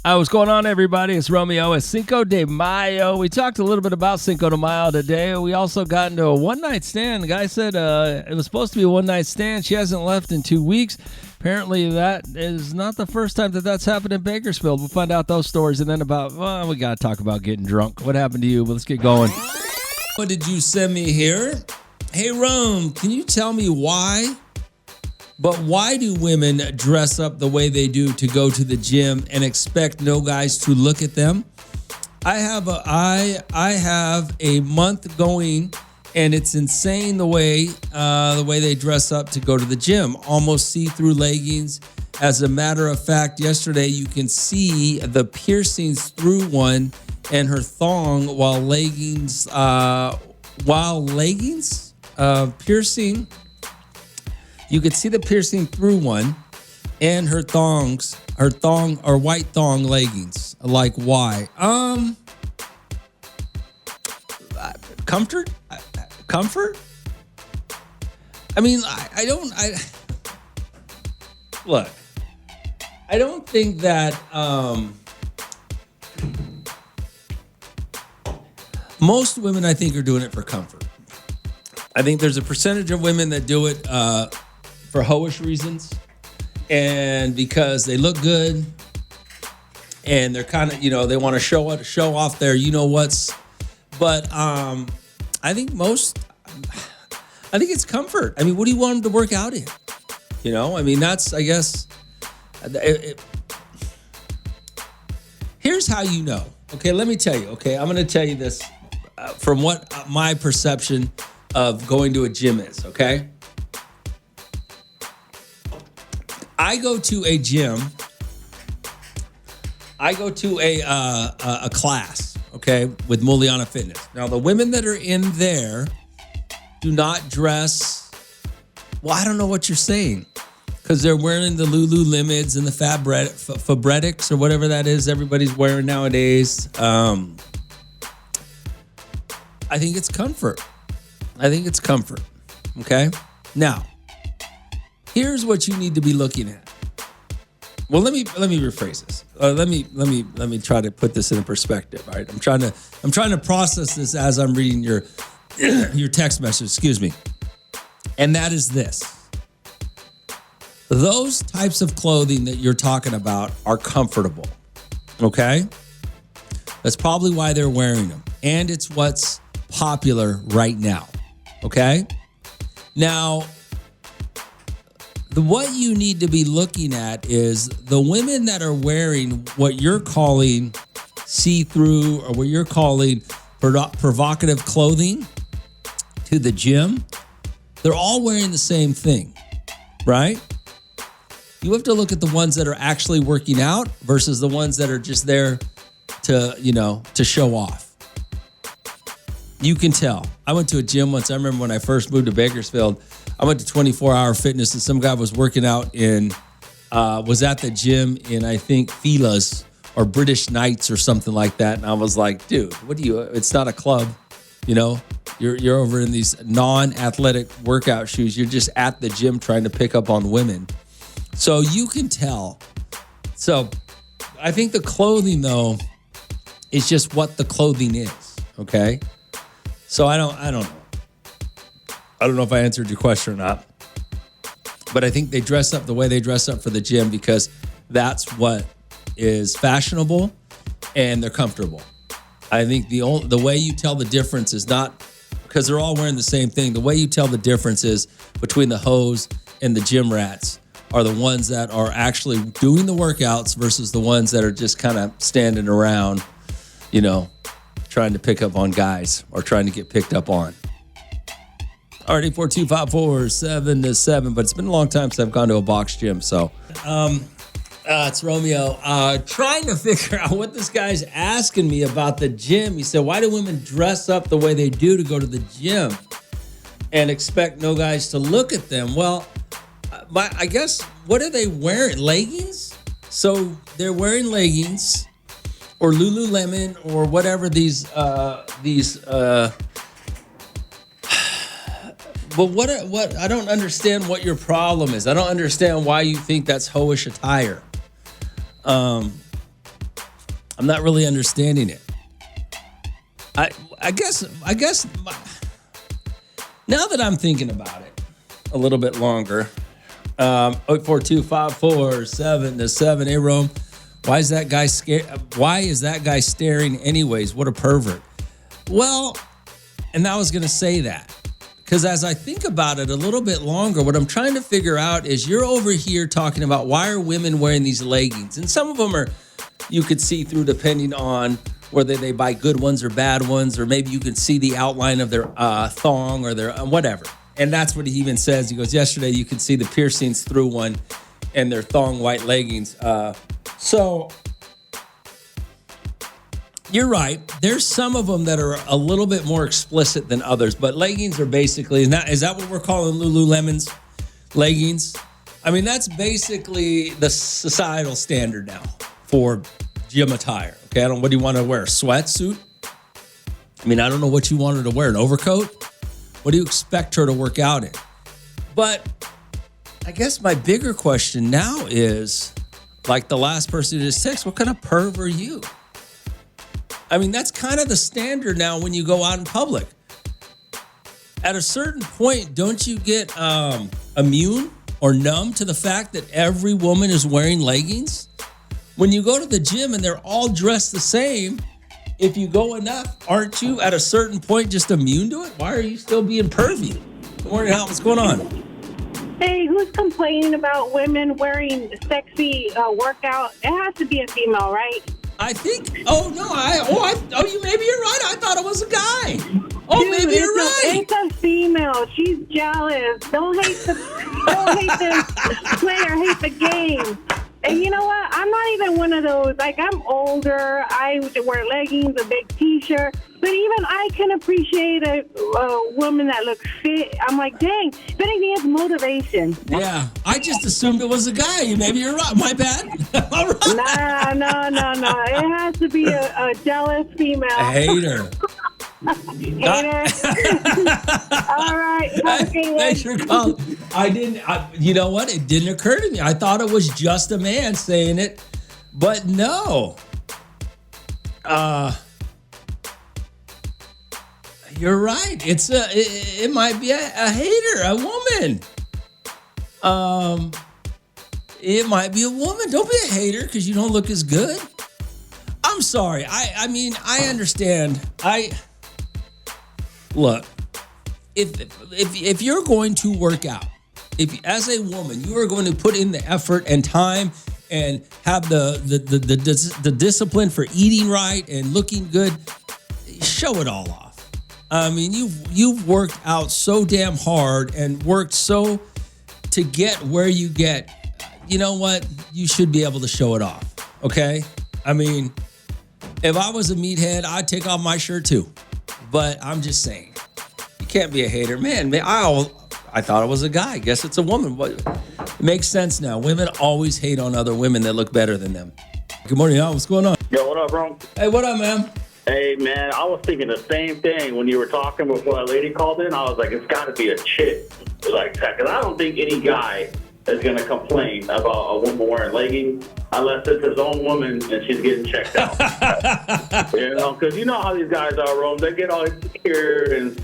What's going on, everybody? It's Romeo at Cinco de Mayo. We talked a little bit about Cinco de Mayo today. We also got into a one-night stand. The guy said it was supposed to be a one-night stand. She hasn't left in 2 weeks. Apparently, that is not the first time that's happened in Bakersfield. We'll find out those stories. And then we got to talk about getting drunk. What happened to you? But let's get going. What did you send me here? Hey, Rome, can you tell me why? But why do women dress up the way they do to go to the gym and expect no guys to look at them? I have a month going, and it's insane the way they dress up to go to the gym. Almost see-through leggings. As a matter of fact, yesterday you can see the piercings through one and her thong while leggings piercing. You could see the piercing through one and her thong or white thong leggings. Like, why? Comfort? I mean, I don't think that most women, I think, are doing it for comfort. I think there's a percentage of women that do it for hoish reasons, and because they look good, and they're kind of, they want to show off their what's. But I think it's comfort. I mean, what do you want them to work out in? I mean, that's, I guess. Here's how you know. Okay, let me tell you. Okay, I'm going to tell you this from what my perception of going to a gym is. Okay. I go to a gym. I go to a class, okay, with Muliana Fitness. Now, the women that are in there do not dress. Well, I don't know what you're saying, because they're wearing the Lululemons and the Fabretics or whatever that is everybody's wearing nowadays. I think it's comfort. Okay. Now, here's what you need to be looking at. Well, let me rephrase this. Let me try to put this in perspective. All right, I'm trying to process this as I'm reading your text message. Excuse me, and that is this: those types of clothing that you're talking about are comfortable. Okay, that's probably why they're wearing them, and it's what's popular right now. Okay, now. What you need to be looking at is the women that are wearing what you're calling see-through or what you're calling provocative clothing to the gym. They're all wearing the same thing, right? You have to look at the ones that are actually working out versus the ones that are just there to show off. You can tell. I went to a gym once. I remember when I first moved to Bakersfield, I went to 24-hour fitness, and some guy was working out was at the gym in, I think, Fila's or British Knights or something like that. And I was like, dude, it's not a club, you're over in these non-athletic workout shoes. You're just at the gym trying to pick up on women. So you can tell. So I think the clothing, though, is just what the clothing is, okay? So I don't know. I don't know if I answered your question or not, but I think they dress up the way they dress up for the gym because that's what is fashionable and they're comfortable. I think the way you tell the difference is not because they're all wearing the same thing. The way you tell the difference is between the hoes and the gym rats are the ones that are actually doing the workouts versus the ones that are just kind of standing around, trying to pick up on guys or trying to get picked up on. All right, 842-547-7, but it's been a long time since I've gone to a box gym. So it's Romeo trying to figure out what this guy's asking me about the gym. He said, why do women dress up the way they do to go to the gym and expect no guys to look at them? Well, I guess, what are they wearing? Leggings? So they're wearing leggings or Lululemon or whatever these But what I don't understand what your problem is. I don't understand why you think that's hoish attire. I'm not really understanding it. I guess now that I'm thinking about it a little bit longer, 842-547-7. Hey, Rome, why is that guy scared? Why is that guy staring anyways? What a pervert. Well, and I was going to say that because as I think about it a little bit longer, what I'm trying to figure out is you're over here talking about why are women wearing these leggings? And some of them are, you could see through depending on whether they buy good ones or bad ones, or maybe you can see the outline of their thong or their whatever. And that's what he even says. He goes, yesterday you could see the piercings through one and their thong white leggings. So you're right. There's some of them that are a little bit more explicit than others, but leggings are basically, is that what we're calling Lululemon's leggings? I mean, that's basically the societal standard now for gym attire. Okay, what do you want to wear? A sweatsuit? I mean, I don't know what you want her to wear. An overcoat? What do you expect her to work out in? But I guess my bigger question now is, like the last person who just texted, what kind of perv are you? I mean, that's kind of the standard now when you go out in public. At a certain point, don't you get immune or numb to the fact that every woman is wearing leggings? When you go to the gym and they're all dressed the same, if you go enough, aren't you at a certain point just immune to it? Why are you still being pervy? Good morning, Hal. What's going on? Hey, who's complaining about women wearing sexy workout? It has to be a female, right? I think. Oh no! You maybe you're right. I thought it was a guy. Oh, Dude, maybe you're right. It's a female. She's jealous. Don't hate the player. Hate the game. And you know what? I'm not even one of those. Like, I'm older. I wear leggings, a big T-shirt. But even I can appreciate a woman that looks fit. I'm like, dang, if anything, it's motivation. Yeah, I just assumed it was a guy. Maybe you're right. My bad. All right. No. It has to be a jealous female. A hater. Hater. All right. Okay, thanks for calling. You know what? It didn't occur to me. I thought it was just a man saying it, but no. You're right. It might be a hater, a woman. It might be a woman. Don't be a hater because you don't look as good. I'm sorry. I mean, I understand. Look, if you're going to work out, if as a woman you are going to put in the effort and time and have the discipline for eating right and looking good, show it all off. I mean, you've worked out so damn hard and worked so to get where you get. You know what? You should be able to show it off. Okay? I mean, if I was a meathead, I'd take off my shirt too. But I'm just saying, you can't be a hater. Man, I thought it was a guy. Guess it's a woman. It makes sense now. Women always hate on other women that look better than them. Good morning, Al. What's going on? Yo, what up, bro? Hey, what up, man? Hey, man, I was thinking the same thing when you were talking before that lady called in. I was like, it's got to be a chick like that. Because I don't think any guy is going to complain about a woman wearing leggings unless it's his own woman and she's getting checked out. You know, because you know how these guys are, Rome. They get all insecure and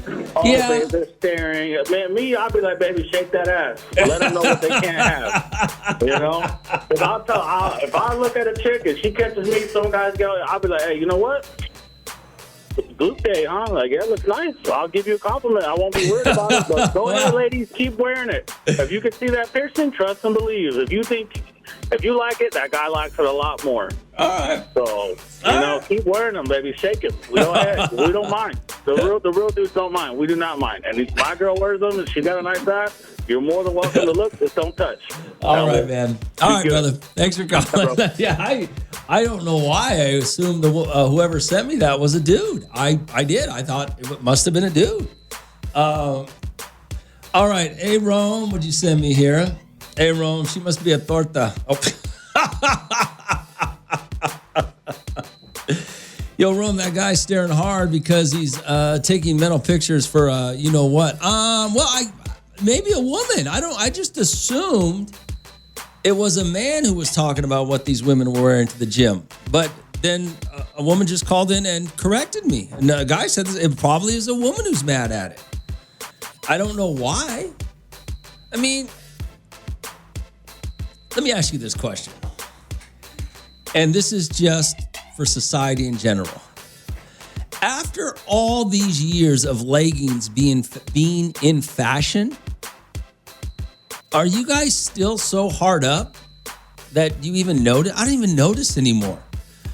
they're staring. Man, I'll be like, baby, shake that ass. Let them know what they can't have. You know? Because if I look at a chick and she catches me, some guys go, I'll be like, hey, you know what? Good day, huh? Like, yeah, it looks nice. I'll give you a compliment. I won't be worried about it. But go ahead, ladies, keep wearing it. If you can see that piercing, trust and believe. If you like it, that guy likes it a lot more. All right. So, keep wearing them, baby. Shake it. Go ahead. We don't mind. The real dudes don't mind. We do not mind. And if my girl wears them and she got a nice ass, you're more than welcome to look. Just don't touch. All right, man. All right, brother. Thanks for calling. Yeah, I don't know why I assumed whoever sent me that was a dude. I did. I thought it must have been a dude. All right. Hey, Rome, what'd you send me here? Hey, Rome, she must be a torta. Oh. Yo, Rome, that guy's staring hard because he's taking mental pictures for you know what. Maybe a woman. I just assumed it was a man who was talking about what these women were wearing to the gym. But then a woman just called in and corrected me. And a guy said it probably is a woman who's mad at it. I don't know why. I mean, let me ask you this question. And this is just for society in general. After all these years of leggings being in fashion, are you guys still so hard up that you even notice? I don't even notice anymore.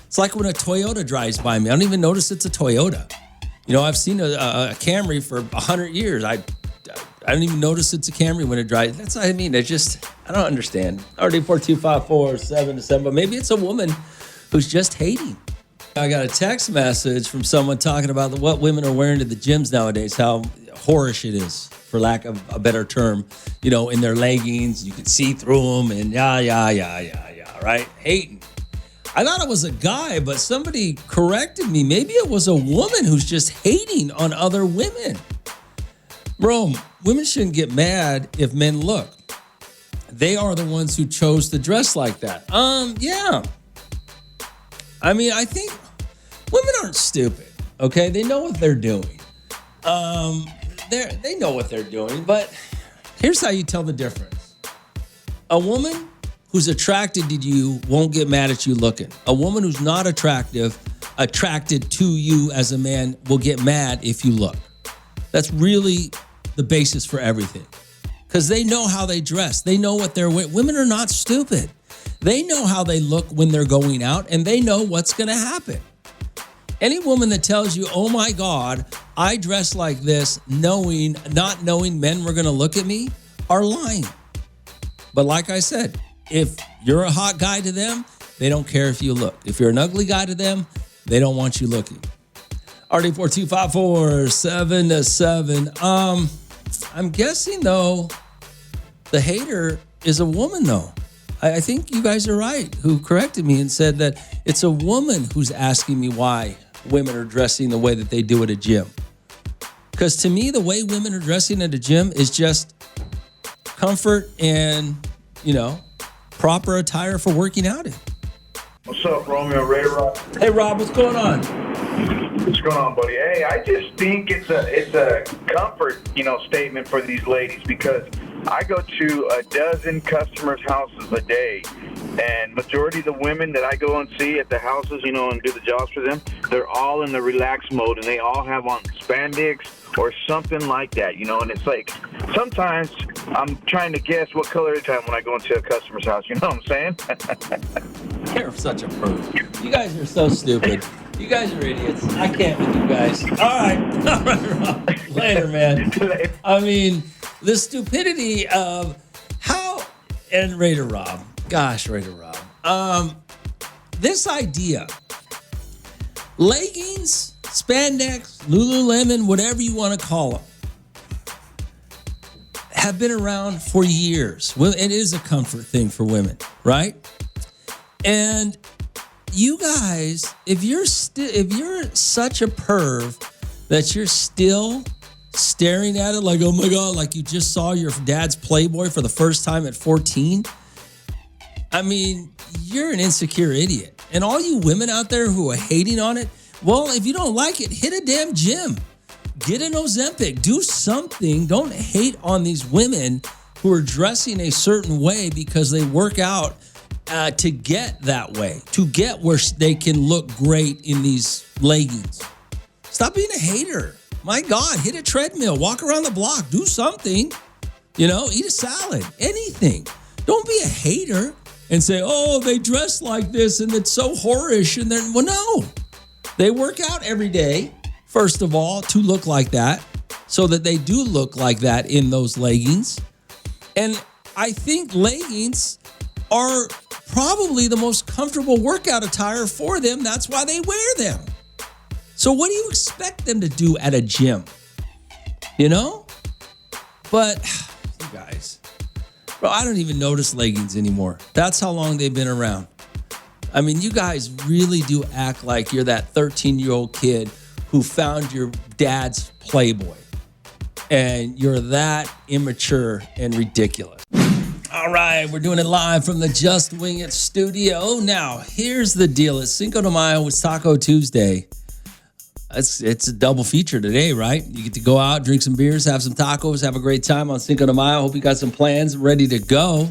It's like when a Toyota drives by me. I don't even notice it's a Toyota. You know, I've seen a Camry for 100 years. I don't even notice it's a Camry when it drives. That's what I mean. It's just, I don't understand. RD4254727, but maybe it's a woman who's just hating. I got a text message from someone talking about what women are wearing to the gyms nowadays, how whorish it is, for lack of a better term, you know, in their leggings. You can see through them and right? Hating. I thought it was a guy, but somebody corrected me. Maybe it was a woman who's just hating on other women. Rome, women shouldn't get mad if men look. They are the ones who chose to dress like that. Yeah. I mean, I think women aren't stupid, okay? They know what they're doing. They know what they're doing, but here's how you tell the difference. A woman who's attracted to you won't get mad at you looking. A woman who's not attracted to you as a man will get mad if you look. That's really the basis for everything. Because they know how they dress. They know what they're wearing. Women are not stupid. They know how they look when they're going out, and they know what's going to happen. Any woman that tells you, oh my God, I dress like this, not knowing men were going to look at me, are lying. But like I said, if you're a hot guy to them, they don't care if you look. If you're an ugly guy to them, they don't want you looking. RD4254727. I'm guessing, though, the hater is a woman, though. I think you guys are right, who corrected me and said that it's a woman who's asking me why women are dressing the way that they do at a gym. Because to me, the way women are dressing at a gym is just comfort and, proper attire for working out in. What's up, Romeo? Ray Rob. Hey, Rob, what's going on? What's going on, buddy? Hey, I just think it's a comfort, statement for these ladies, because I go to a dozen customers' houses a day, and majority of the women that I go and see at the houses, and do the jobs for them, they're all in the relaxed mode, and they all have on spandex or something like that, and it's like, sometimes I'm trying to guess what color it is when I go into a customer's house, you know what I'm saying? You're such a perv. You guys are so stupid. You guys are idiots. I can't with you guys. All right, Rob. Later, man. I mean, the stupidity of how, and Raider Rob. Gosh, Raider Rob. This idea, leggings, spandex, Lululemon, whatever you want to call them, have been around for years. Well, it is a comfort thing for women, right? And you guys, if you're such a perv that you're still staring at it like, oh my God, like you just saw your dad's Playboy for the first time at 14, I mean, you're an insecure idiot. And all you women out there who are hating on it, well, if you don't like it, hit a damn gym. Get an Ozempic. Do something. Don't hate on these women who are dressing a certain way because they work out to get that way, to get where they can look great in these leggings. Stop being a hater. My God, hit a treadmill, walk around the block, do something, eat a salad, anything. Don't be a hater and say, oh, they dress like this and it's so whorish. And then, well, no, they work out every day, first of all, to look like that, so that they do look like that in those leggings. And I think leggings are probably the most comfortable workout attire for them. That's why they wear them. So what do you expect them to do at a gym? But you guys, bro, I don't even notice leggings anymore. That's how long they've been around. I mean, you guys really do act like you're that 13-year-old kid who found your dad's Playboy. And you're that immature and ridiculous. All All right, we're doing it live from the Just Wing It studio. Now, here's the deal. It's Cinco de Mayo. It's Taco Tuesday. It's a double feature today, right? You get to go out, drink some beers, have some tacos, have a great time on Cinco de Mayo. Hope you got some plans ready to go.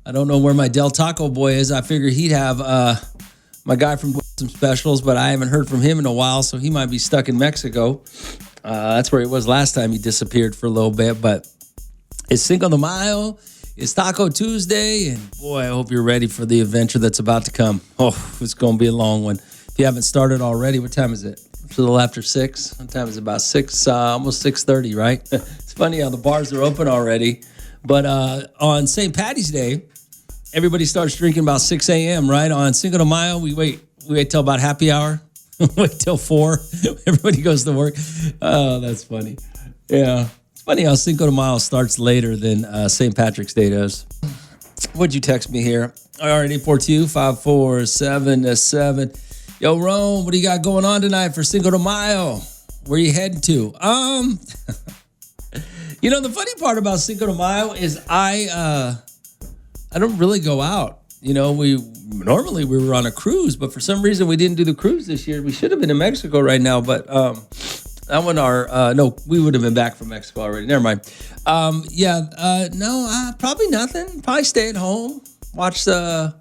I don't know where my Del Taco boy is. I figure he'd have my guy from some specials, but I haven't heard from him in a while, so he might be stuck in Mexico. That's where he was last time he disappeared for a little bit, but it's Cinco de Mayo. It's Taco Tuesday, and boy, I hope you're ready for the adventure that's about to come. Oh, it's going to be a long one. If you haven't started already, what time is it? It's a little after 6. What time is it? About 6, almost 6:30, right? It's funny how the bars are open already. But on St. Patty's Day, everybody starts drinking about 6 a.m., right? On Cinco de Mayo, we wait till about happy hour. Wait till 4. Everybody goes to work. Oh, that's funny. Yeah. Funny how Cinco de Mayo starts later than St. Patrick's Day does. What'd you text me here? All right, 842-547-7. Yo, Rome, what do you got going on tonight for Cinco de Mayo? Where you heading to? You know, the funny part about Cinco de Mayo is I don't really go out. You know, normally we were on a cruise, but for some reason we didn't do the cruise this year. We should have been in Mexico right now, but that one, no, we would have been back from Mexico already. Never mind. Probably nothing. Probably stay at home. Watch I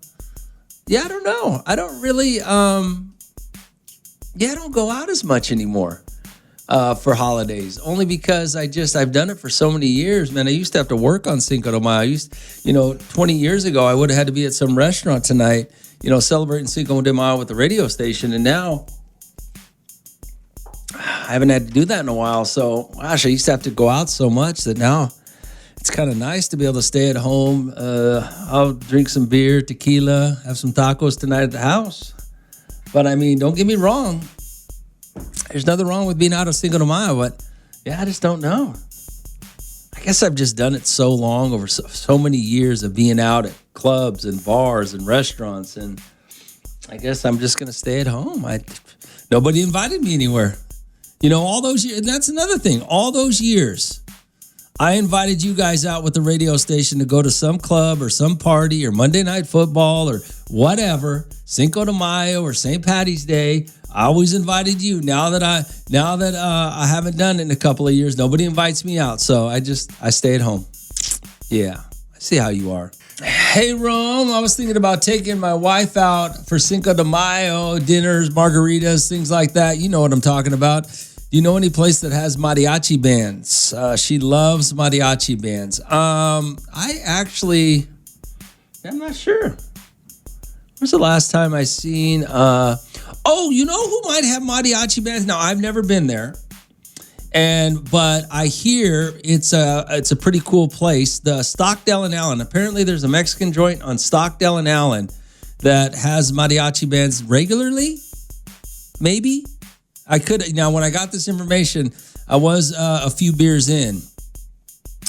don't know. I don't really, I don't go out as much anymore for holidays. Only because I've done it for so many years, man. I used to have to work on Cinco de Mayo. 20 years ago, I would have had to be at some restaurant tonight, celebrating Cinco de Mayo with the radio station. And now, I haven't had to do that in a while. So, gosh, I used to have to go out so much that now it's kind of nice to be able to stay at home. I'll drink some beer, tequila, have some tacos tonight at the house. But, I mean, don't get me wrong. There's nothing wrong with being out of Cinco de Mayo, but, I just don't know. I guess I've just done it so long, over so many years of being out at clubs and bars and restaurants, and I guess I'm just going to stay at home. Nobody invited me anywhere. All those years, and that's another thing. All those years, I invited you guys out with the radio station to go to some club or some party or Monday Night Football or whatever, Cinco de Mayo or St. Patty's Day. I always invited you. Now that I haven't done it in a couple of years, nobody invites me out, so I stay at home. Yeah, I see how you are. Hey, Rome, I was thinking about taking my wife out for Cinco de Mayo, dinners, margaritas, things like that. You know what I'm talking about. Do you know any place that has mariachi bands? She loves mariachi bands. I'm not sure. When's the last time I seen, you know who might have mariachi bands? Now, I've never been there. But I hear it's a pretty cool place. The Stockdale and Allen. Apparently, there's a Mexican joint on Stockdale and Allen that has mariachi bands regularly. Maybe I could. Now, when I got this information, I was a few beers in,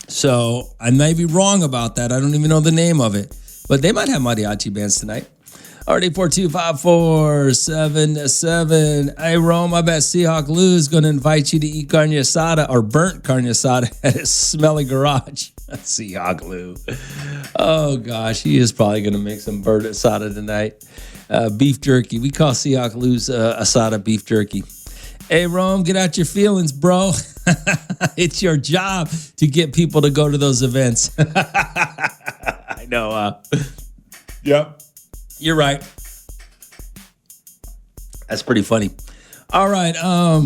so I may be wrong about that. I don't even know the name of it, but they might have mariachi bands tonight. All right, 842-547-7. Hey, Rome, I bet Seahawk Lou is going to invite you to eat carne asada or burnt carne asada at his smelly garage. Seahawk Lou. Oh, gosh, he is probably going to make some burnt asada tonight. Beef jerky. We call Seahawk Lou's asada beef jerky. Hey, Rome, get out your feelings, bro. It's your job to get people to go to those events. I know. Yep. You're right. That's pretty funny. All right. I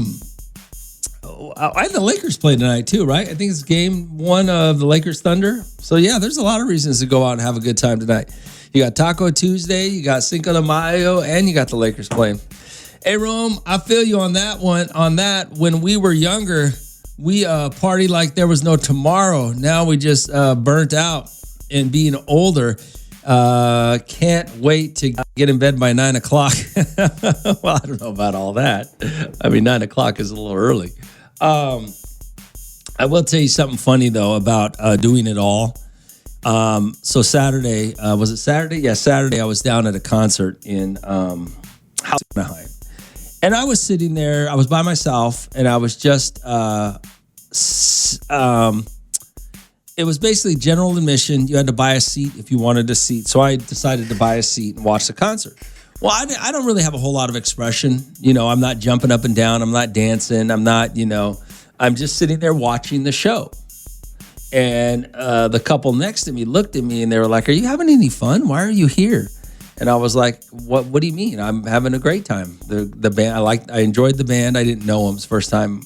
had the Lakers play tonight too, right? I think it's game 1 of the Lakers Thunder. So yeah, there's a lot of reasons to go out and have a good time tonight. You got Taco Tuesday, you got Cinco de Mayo, and you got the Lakers playing. Hey, Rome, I feel you on that one. On that, when we were younger, we partied like there was no tomorrow. Now we just burnt out, and being older. Can't wait to get in bed by 9 o'clock. Well, I don't know about all that. I mean, 9 o'clock is a little early. I will tell you something funny, though, about doing it all. So Saturday, was it Saturday? Yeah, Saturday, I was down at a concert in Anaheim. And I was sitting there. I was by myself, and I was just it was basically general admission. You had to buy a seat if you wanted a seat. So I decided to buy a seat and watch the concert. Well, I don't really have a whole lot of expression. I'm not jumping up and down. I'm not dancing. I'm not, I'm just sitting there watching the show. And the couple next to me looked at me and they were like, "Are you having any fun? Why are you here?" And I was like, "What do you mean? I'm having a great time. The band, I enjoyed the band. I didn't know them. It's the first time,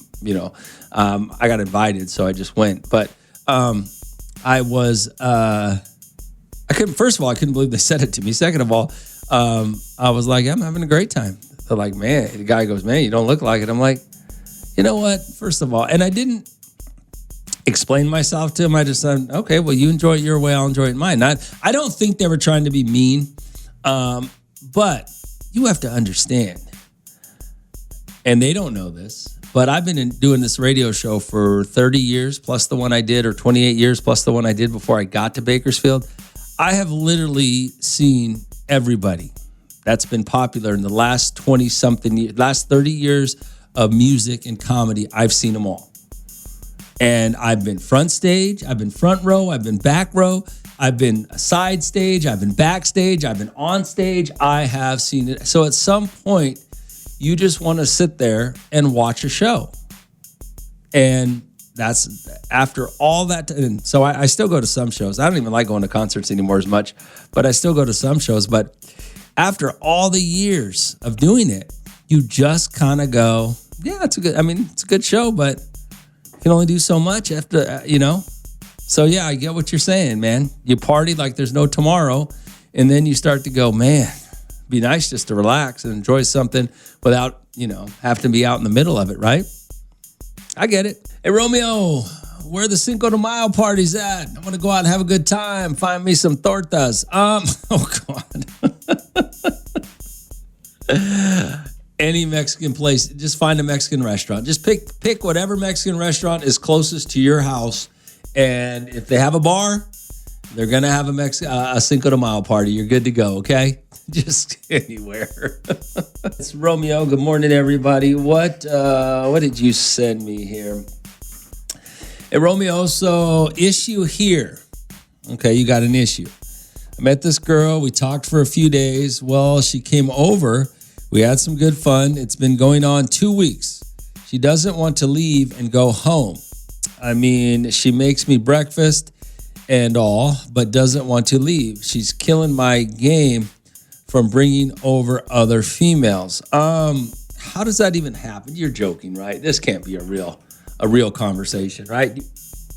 I got invited, so I just went. But I was, first of all, I couldn't believe they said it to me. Second of all, I was like, I'm having a great time. They're like, "Man," the guy goes, "Man, you don't look like it." I'm like, you know what? First of all, and I didn't explain myself to him. I just said, "Okay, well, you enjoy it your way, I'll enjoy it mine." I don't think they were trying to be mean, but you have to understand, and they don't know this, but I've been doing this radio show for 30 years plus the one I did, or 28 years plus the one I did before I got to Bakersfield. I have literally seen everybody that's been popular in the last 20-something years, last 30 years of music and comedy. I've seen them all. And I've been front stage, I've been front row, I've been back row, I've been side stage, I've been backstage, I've been on stage. I have seen it. So at some point, you just want to sit there and watch a show. And that's after all that. And so I still go to some shows. I don't even like going to concerts anymore as much, but I still go to some shows. But after all the years of doing it, you just kind of go, yeah, it's a good show, but can only do so much after, So, yeah, I get what you're saying, man. You party like there's no tomorrow, and then you start to go, man, it'd be nice just to relax and enjoy something without, having to be out in the middle of it, right? I get it. Hey, Romeo, where the Cinco de Mayo party's at? I'm going to go out and have a good time. Find me some tortas. God. Any Mexican place, just find a Mexican restaurant. Just pick whatever Mexican restaurant is closest to your house. And if they have a bar, they're going to have a Cinco de Mayo party. You're good to go, okay? Just anywhere. It's Romeo. Good morning, everybody. What did you send me here? Hey, Romeo, so issue here. Okay, you got an issue. I met this girl. We talked for a few days. Well, she came over. We had some good fun. It's been going on 2 weeks. She doesn't want to leave and go home. I mean, she makes me breakfast and all, but doesn't want to leave. She's killing my game from bringing over other females. How does that even happen? You're joking, right? This can't be a real conversation, right?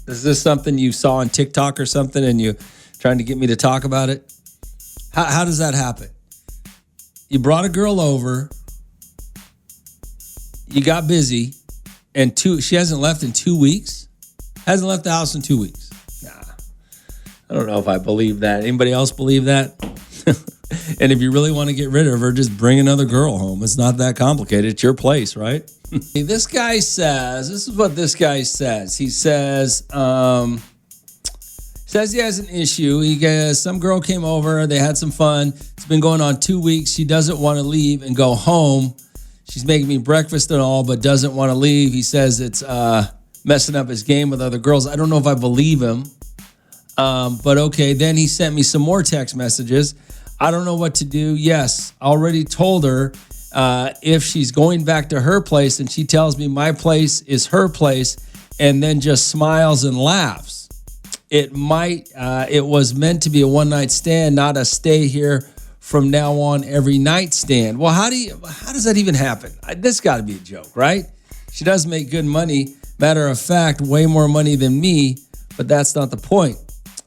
Is this something you saw on TikTok or something and you trying to get me to talk about it? How does that happen? You brought a girl over, you got busy, and she hasn't left in 2 weeks? Hasn't left the house in 2 weeks. Nah, I don't know if I believe that. Anybody else believe that? And if you really want to get rid of her, just bring another girl home. It's not that complicated. It's your place, right? This is what this guy says. He says he has an issue. Some girl came over. They had some fun. It's been going on 2 weeks. She doesn't want to leave and go home. She's making me breakfast and all, but doesn't want to leave. He says it's messing up his game with other girls. I don't know if I believe him, but okay. Then he sent me some more text messages. I don't know what to do. Yes, already told her if she's going back to her place, and she tells me my place is her place, and then just smiles and laughs. It was meant to be a one-night stand, not a stay here from now on every night stand. Well, how does that even happen? This got to be a joke, right? She does make good money. Matter of fact, way more money than me, but that's not the point.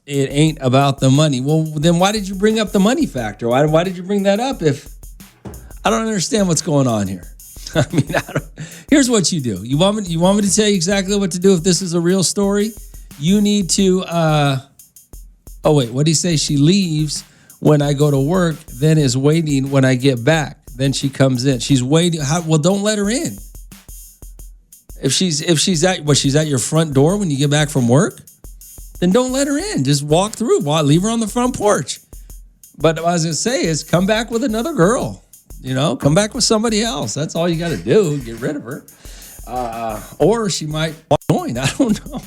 It ain't about the money. Well, then why did you bring up the money factor? Why did you bring that up if I don't understand what's going on here? I mean, here's what you do. You want me to tell you exactly what to do if this is a real story? You need to, what did he say? She leaves when I go to work, then is waiting when I get back. Then she comes in. She's waiting. Well, don't let her in. If she's at your front door when you get back from work, then don't let her in. Just walk through. Leave her on the front porch. But what I was going to say is come back with another girl. Come back with somebody else. That's all you got to do. Get rid of her. Or she might join. I don't know.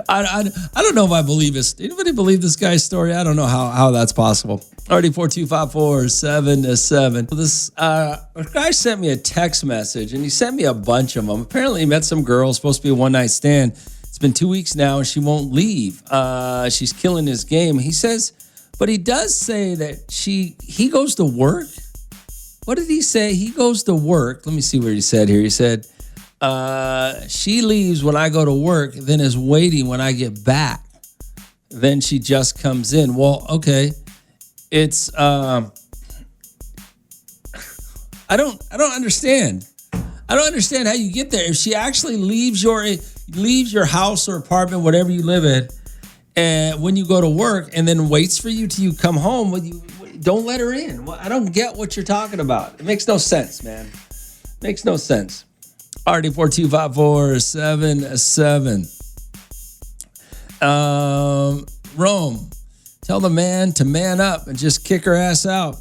I don't know if I believe this. Anybody believe this guy's story? I don't know how that's possible. Already 42547-7. This guy sent me a text message, and he sent me a bunch of them. Apparently, he met some girl, supposed to be a one-night stand. It's been 2 weeks now, and she won't leave. She's killing his game. He says, but he does say that he goes to work. What did he say? He goes to work. Let me see what he said here. He said, she leaves when I go to work, then is waiting when I get back. Then she just comes in. Well, okay. It's I don't understand. I don't understand how you get there. If she actually leaves your house or apartment, whatever you live in, and when you go to work, and then waits for you till you come home, don't let her in. Well, I don't get what you're talking about. It makes no sense, man. Makes no sense. Already 42547. Rome, tell the man to man up and just kick her ass out.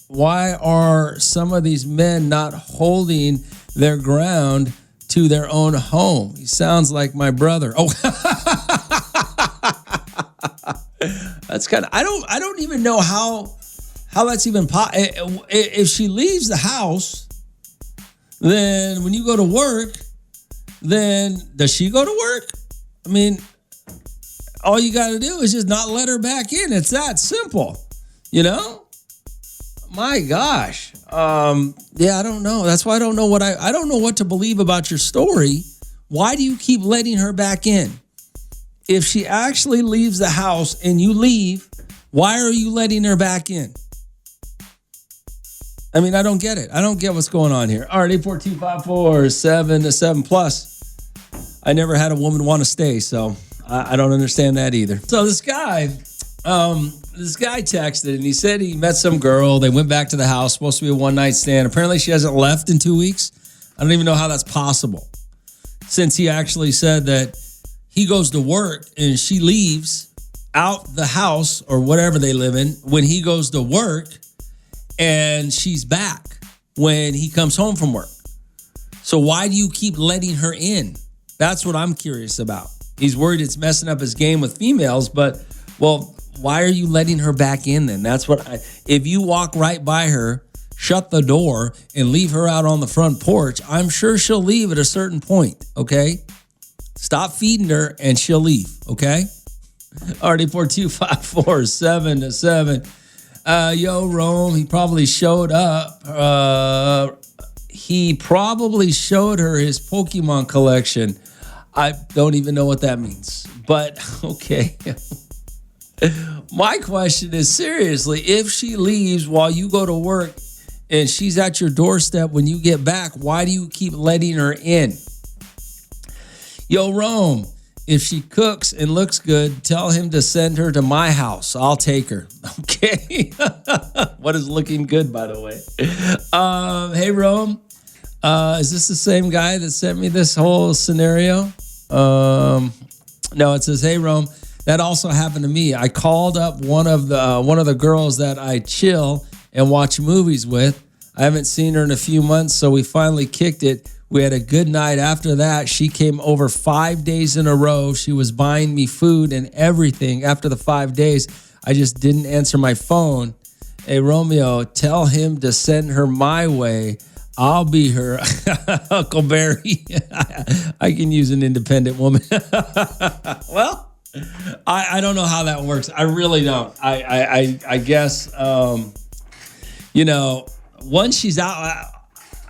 Why are some of these men not holding their ground to their own home? He sounds like my brother. Oh, that's kind of. I don't even know how that's even possible. If she leaves the house, then when you go to work, then does she go to work? I mean, all you got to do is just not let her back in. It's that simple, you know? My gosh. Yeah, I don't know. That's why I don't know I don't know what to believe about your story. Why do you keep letting her back in? If she actually leaves the house and you leave, why are you letting her back in? I mean, I don't get it. I don't get what's going on here. All right, 84254-7-7 plus. I never had a woman want to stay, so I don't understand that either. So this guy texted and he said he met some girl. They went back to the house, supposed to be a one-night stand. Apparently she hasn't left in 2 weeks. I don't even know how that's possible, since he actually said that he goes to work and she leaves out the house or whatever they live in when he goes to work, and she's back when he comes home from work. So why do you keep letting her in? That's what I'm curious about. He's worried it's messing up his game with females, but, well, why are you letting her back in then? That's what if you walk right by her, shut the door, and leave her out on the front porch, I'm sure she'll leave at a certain point, okay? Stop feeding her and she'll leave, okay? Already 42547-7. Yo, Rome, he probably showed up. He probably showed her his Pokemon collection. I don't even know what that means, but okay. My question is, seriously, if she leaves while you go to work and she's at your doorstep when you get back, why do you keep letting her in? Yo, Rome, if she cooks and looks good, tell him to send her to my house. I'll take her. Okay. What is looking good, by the way? Hey, Rome, is this the same guy that sent me this whole scenario? No, it says, hey, Rome, that also happened to me. I called up one of the girls that I chill and watch movies with. I haven't seen her in a few months, so we finally kicked it. We had a good night. After that, she came over 5 days in a row. She was buying me food and everything. After the 5 days, I just didn't answer my phone. Hey, Romeo, tell him to send her my way. I'll be her Uncle Barry. I can use an independent woman. Well, I don't know how that works. I really don't. I guess, once she's out,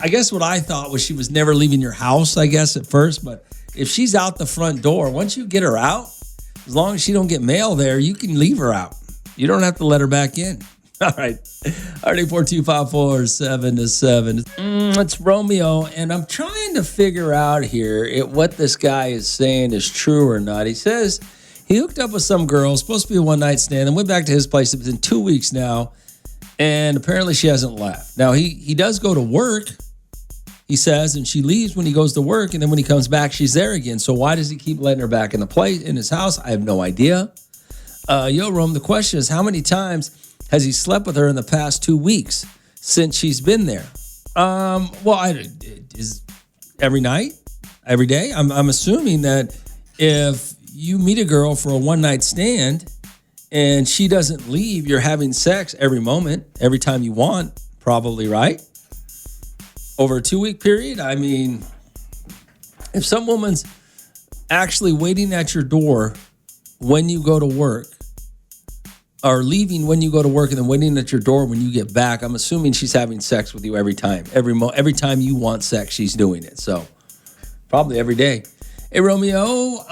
I guess what I thought was she was never leaving your house, I guess, at first. But if she's out the front door, once you get her out, as long as she don't get mail there, you can leave her out. You don't have to let her back in. All right. Already 42547-7. It's Romeo, and I'm trying to figure out here what this guy is saying is true or not. He says he hooked up with some girl, supposed to be a one-night stand, and went back to his place. It's been 2 weeks now, and apparently she hasn't left. Now, he does go to work, he says, and she leaves when he goes to work, and then when he comes back, she's there again. So why does he keep letting her back in the place, in his house? I have no idea. Yo, Rome, the question is, how many times has he slept with her in the past 2 weeks since she's been there? Is every night, every day? I'm assuming that if you meet a girl for a one-night stand and she doesn't leave, you're having sex every moment, every time you want, probably, right? Over a 2-week period, I mean, if some woman's actually waiting at your door when you go to work, or leaving when you go to work and then waiting at your door when you get back, I'm assuming she's having sex with you every time. Every time you want sex, she's doing it. So probably every day. Hey, Romeo,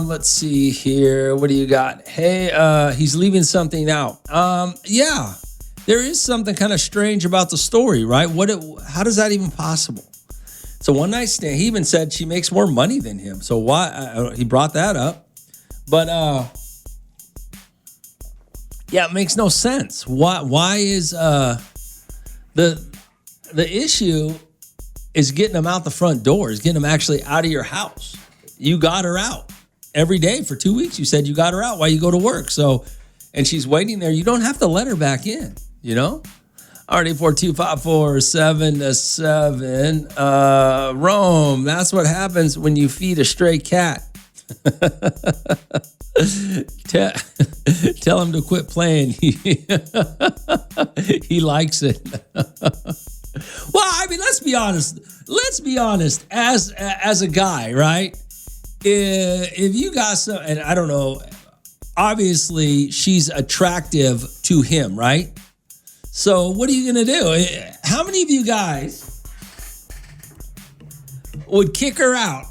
let's see here. What do you got? Hey, he's leaving something out. Yeah, there is something kind of strange about the story, right? How is that even possible? It's a one-night stand. He even said she makes more money than him. So why? He brought that up. But, yeah, it makes no sense. Why is the issue is getting them out the front door, is getting them actually out of your house. You got her out every day for 2 weeks. You said you got her out while you go to work. So, and she's waiting there. You don't have to let her back in, you know? All right, 842-547-7. Rome, that's what happens when you feed a stray cat. Tell him to quit playing. He likes it. Well, I mean, let's be honest. As a guy, right? If you got some, and I don't know, obviously she's attractive to him, right? So what are you gonna do? How many of you guys would kick her out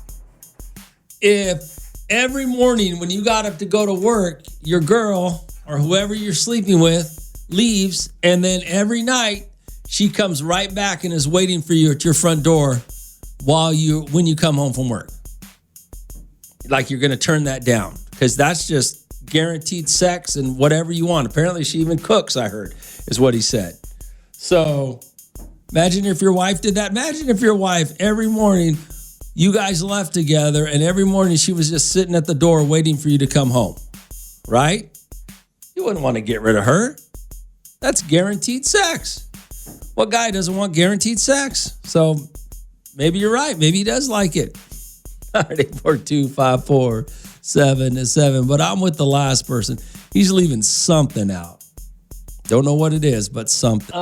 if every morning when you got up to go to work, your girl or whoever you're sleeping with leaves, and then every night she comes right back and is waiting for you at your front door when you come home from work? Like you're going to turn that down because that's just guaranteed sex and whatever you want. Apparently she even cooks, I heard, is what he said. So imagine if your wife did that. Imagine if your wife every morning you guys left together and every morning she was just sitting at the door waiting for you to come home, right? You wouldn't want to get rid of her. That's guaranteed sex. What guy doesn't want guaranteed sex? So maybe you're right. Maybe he does like it. All right, 842-547-7. But I'm with the last person. He's leaving something out. Don't know what it is, but something.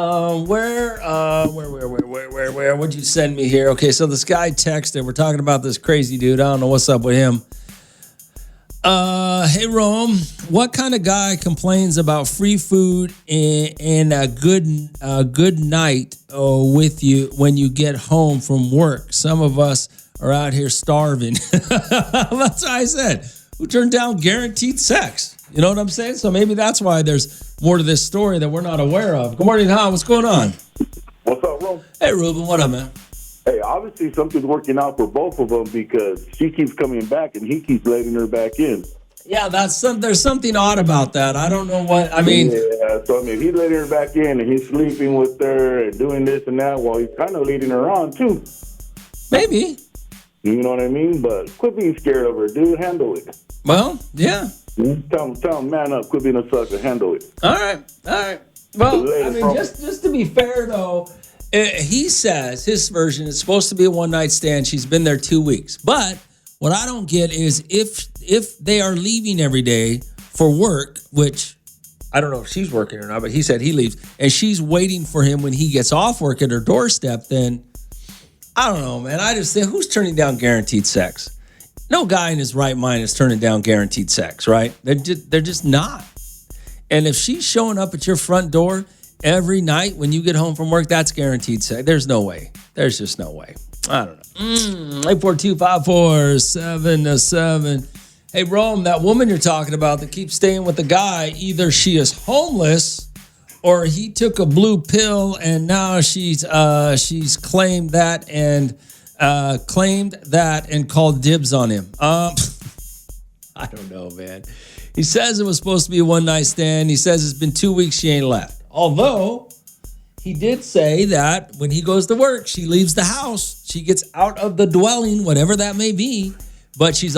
Where? What'd you send me here? Okay, so this guy texted. We're talking about this crazy dude. I don't know what's up with him. Hey, Rome, what kind of guy complains about free food and a good night with you when you get home from work? Some of us are out here starving. That's what I said. Who turned down guaranteed sex? You know what I'm saying? So maybe that's why there's more to this story that we're not aware of. Good morning, Han. What's going on? What's up, Rome? Hey, Ruben. What up, man? Hey, obviously something's working out for both of them because she keeps coming back and he keeps letting her back in. Yeah, there's something odd about that. I don't know what, I mean. Yeah, so I mean, he's letting her back in and he's sleeping with her and doing this and that while he's kind of leading her on, too. Maybe. You know what I mean? But quit being scared of her, dude. Handle it. Well, yeah. Tell him, man up. Quit being a sucker. Handle it. All right. Well, I mean, just to be fair, though, he says his version is supposed to be a one-night stand. She's been there 2 weeks. But what I don't get is if they are leaving every day for work, which I don't know if she's working or not, but he said he leaves, and she's waiting for him when he gets off work at her doorstep, then I don't know, man. I just think, who's turning down guaranteed sex? No guy in his right mind is turning down guaranteed sex, right? They're just not. And if she's showing up at your front door every night when you get home from work, that's guaranteed sex. There's no way. There's just no way. I don't know. 842-547-7. Hey, Rome, that woman you're talking about that keeps staying with the guy, either she is homeless or he took a blue pill and now she's claimed that and called dibs on him. I don't know, man. He says it was supposed to be a one-night stand. He says it's been 2 weeks she ain't left. Although he did say that when he goes to work, she leaves the house. She gets out of the dwelling, whatever that may be. But she's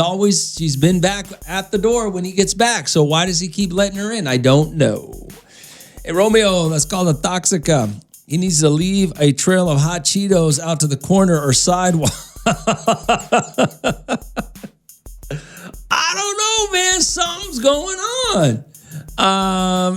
been back at the door when he gets back. So why does he keep letting her in? I don't know. Hey, Romeo, that's called a Toxica. He needs to leave a trail of hot Cheetos out to the corner or sidewalk. I don't know, know, man. Something's going on.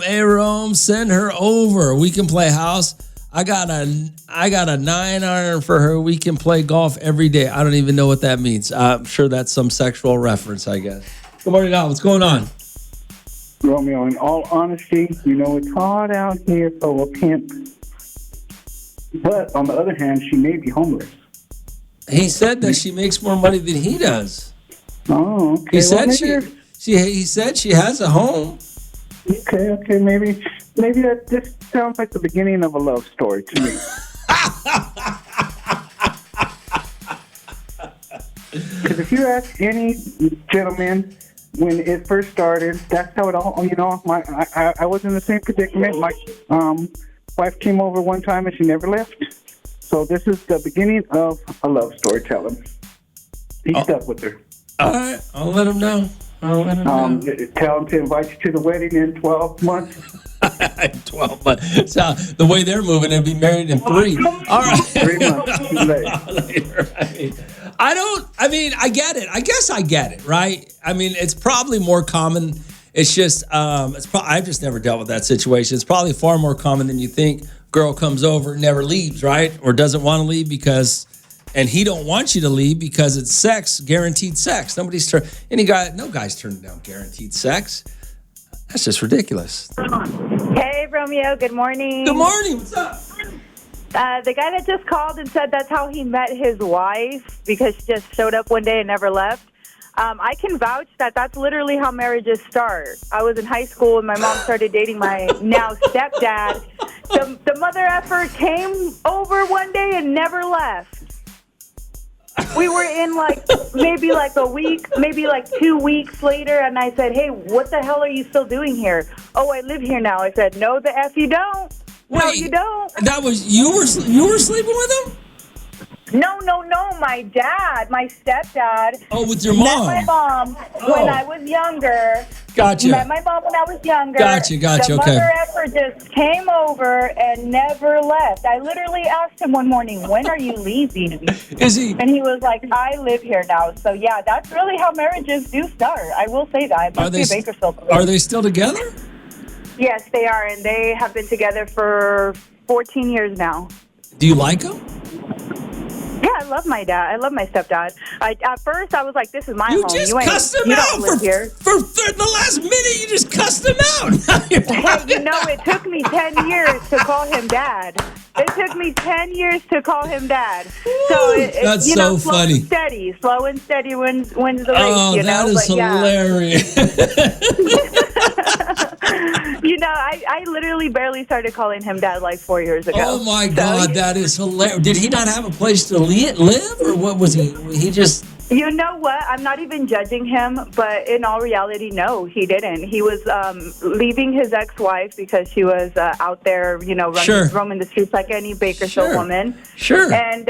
Hey, Rome, send her over. We can play house. I got a 9-iron for her. We can play golf every day. I don't even know what that means. I'm sure that's some sexual reference, I guess. Good morning, Al. What's going on? Romeo, in all honesty, it's hard out here for a pimp. But on the other hand, she may be homeless. He said that she makes more money than he does. Oh, okay. He said he said she has a home. Okay, maybe that just sounds like the beginning of a love story to me. Because if you ask any gentleman when it first started, that's how it all. I was in the same predicament. My wife came over one time and she never left. So this is the beginning of a love story. Tell him. He stuck with her. All right, I'll let him know. Tell him to invite you to the wedding in 12 months. 12 months. So the way they're moving, they'll be married in 3. All right. 3 months later. I get it. I guess I get it, right? I mean, it's probably more common. It's just, I've just never dealt with that situation. It's probably far more common than you think. Girl comes over, never leaves, right? Or doesn't want to leave and he don't want you to leave because it's sex, guaranteed sex. No guy's turning down guaranteed sex. That's just ridiculous. Hey, Romeo. Good morning. Good morning. What's up? The guy that just called and said that's how he met his wife because she just showed up one day and never left. I can vouch that that's literally how marriages start. I was in high school and my mom started dating my now stepdad. The mother effer came over one day and never left. We were in maybe a week, maybe 2 weeks later, and I said, hey, what the hell are you still doing here? Oh, I live here now. I said, no, the F you don't. Wait, no, you don't. That was, you were sleeping with him? No, my dad, my stepdad. Oh, with your mom. Met my mom when I was younger. Gotcha. Met my mom when I was younger. Gotcha, The okay. mother effer just came over and never left. I literally asked him one morning, when are you leaving? Is he? And he was like, I live here now. So, yeah, that's really how marriages do start. I will say that. Are they still together? Yes, they are, and they have been together for 14 years now. Do you like him? Yeah, I love my dad. I love my stepdad. At first, I was like, this is my home. You just cussed him out for the last minute. You just cussed him out. It took me 10 years to call him dad. It took me 10 years to call him dad. So that's so funny. Slow and steady wins the race. Oh, that is hilarious. I literally barely started calling him dad 4 years ago. Oh my God, that is hilarious. Did he not have a place to live, or what was he? He just. You know what? I'm not even judging him, but in all reality, no, he didn't. He was leaving his ex-wife because she was out there, roaming the streets like any Bakersfield woman. Sure. And,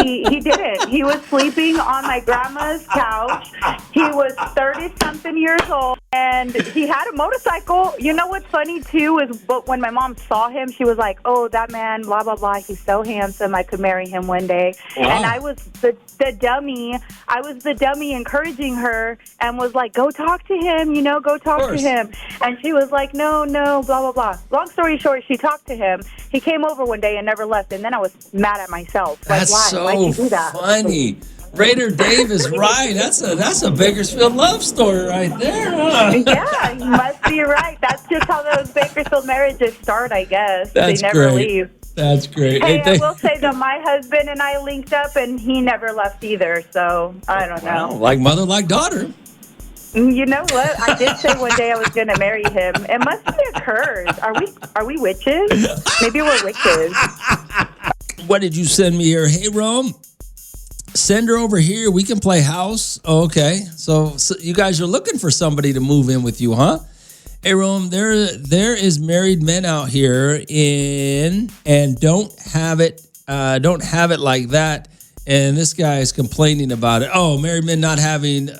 he didn't. He was sleeping on my grandma's couch. He was 30-something years old, and he had a motorcycle. You know what's funny, too, is when my mom saw him, she was like, oh, that man, blah, blah, blah, he's so handsome. I could marry him one day. Wow. And I was the dummy. I was the dummy encouraging her and was like, go talk to him, go talk to him. And she was like, no, blah, blah, blah. Long story short, she talked to him. He came over one day and never left. And then I was mad at myself. That's why? so Why'd you do that? funny. Raider Dave is right. That's a Bakersfield love story right there. Huh? Yeah, you must be right. That's just how those Bakersfield marriages start, I guess. They never leave. That's great. Hey, I will say that my husband and I linked up, and he never left either. So I don't know. Wow, like mother, like daughter. You know what? I did say one day I was going to marry him. It must be a curse. Are we witches? Maybe we're witches. What did you send me here? Hey, Rome, send her over here. We can play house. Okay. So you guys are looking for somebody to move in with you, huh? Hey, Rome, there is married men out here and don't have it like that. And this guy is complaining about it. Oh, married men not having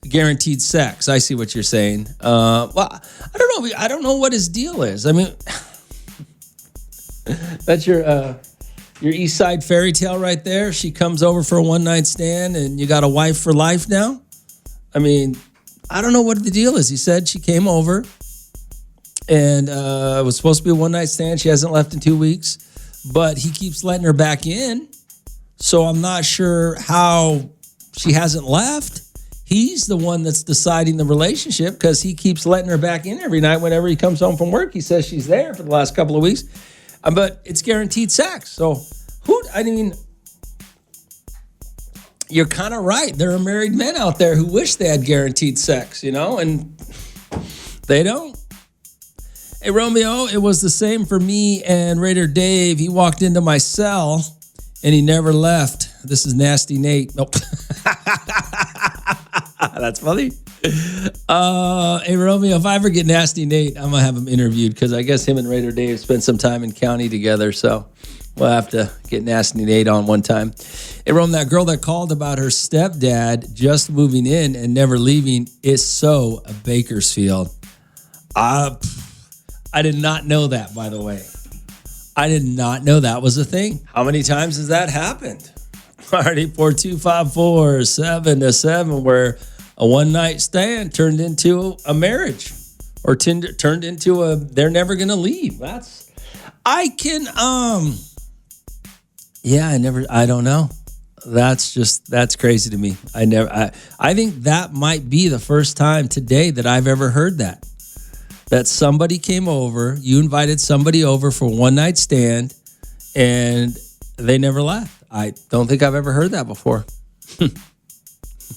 guaranteed sex. I see what you're saying. Well, I don't know. I don't know what his deal is. I mean, that's your East Side fairy tale right there. She comes over for a one-night stand, and you got a wife for life now. I mean, I don't know what the deal is. He said she came over and it was supposed to be a one-night stand. She hasn't left in 2 weeks, but he keeps letting her back in. So I'm not sure how she hasn't left. He's the one that's deciding the relationship because he keeps letting her back in every night whenever he comes home from work. He says she's there for the last couple of weeks, but it's guaranteed sex. So you're kind of right. There are married men out there who wish they had guaranteed sex, and they don't. Hey, Romeo, it was the same for me and Raider Dave. He walked into my cell and he never left. This is Nasty Nate. Nope. That's funny. Hey, Romeo, if I ever get Nasty Nate, I'm going to have him interviewed because I guess him and Raider Dave spent some time in county together. So we'll have to get Nasty Nate on one time. Hey, Romeo, that girl that called about her stepdad just moving in and never leaving is so a Bakersfield. I did not know that, by the way. I did not know that was a thing. How many times has that happened? All right, 842-547-7, where a one-night stand turned into a marriage or turned into a they're never going to leave. I don't know. That's crazy to me. I think that might be the first time today that I've ever heard that somebody came over, you invited somebody over for a one-night stand, and they never left. I don't think I've ever heard that before.